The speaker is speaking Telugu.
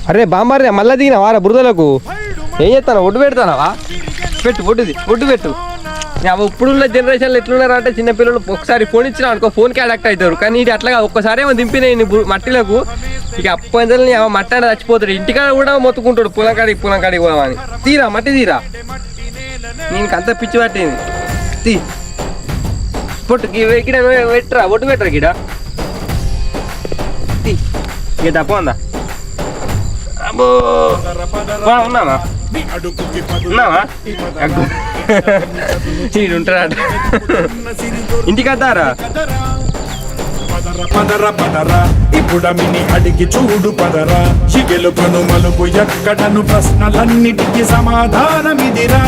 అరే బామ్మారి మళ్ళీ దిగిన వారా బురదలకు ఏం చేస్తాను ఒడ్డు పెడతానవా పెట్టు ఒడ్డు పెట్టు ఇప్పుడున్న జనరేషన్లో ఎట్లున్నారు అంటే చిన్నపిల్లలు ఒకసారి ఫోన్ ఇచ్చినా అనుకో ఫోన్కి అడాక్ట్ అవుతారు. కానీ ఇది అట్లాగా ఒక్కసారి ఏమో దింపినాయి మట్టిలకు ఇక అప్పందల్ని మట్టి అంటే చచ్చిపోతాడు. ఇంటికాడ కూడా మొత్తుకుంటాడు పొలంకాడికి పోదామని. తీరా మట్టి తీరా నేను అంత పిచ్చి పట్టింది. తీ పొట్టు గిడ పెట్టరా ఒడ్డు పెట్టరా గిడ గిట పోందా అబ్బో ఉన్నామా ఉంటాడ ఇంటికి వద్దారా పదర పదర ఇప్పుడమిని అడిగి చూడు పదరా చిగెలు కను మలుపు ఎక్కడను ప్రశ్నలన్నిటికీ సమాధానమిదిరా.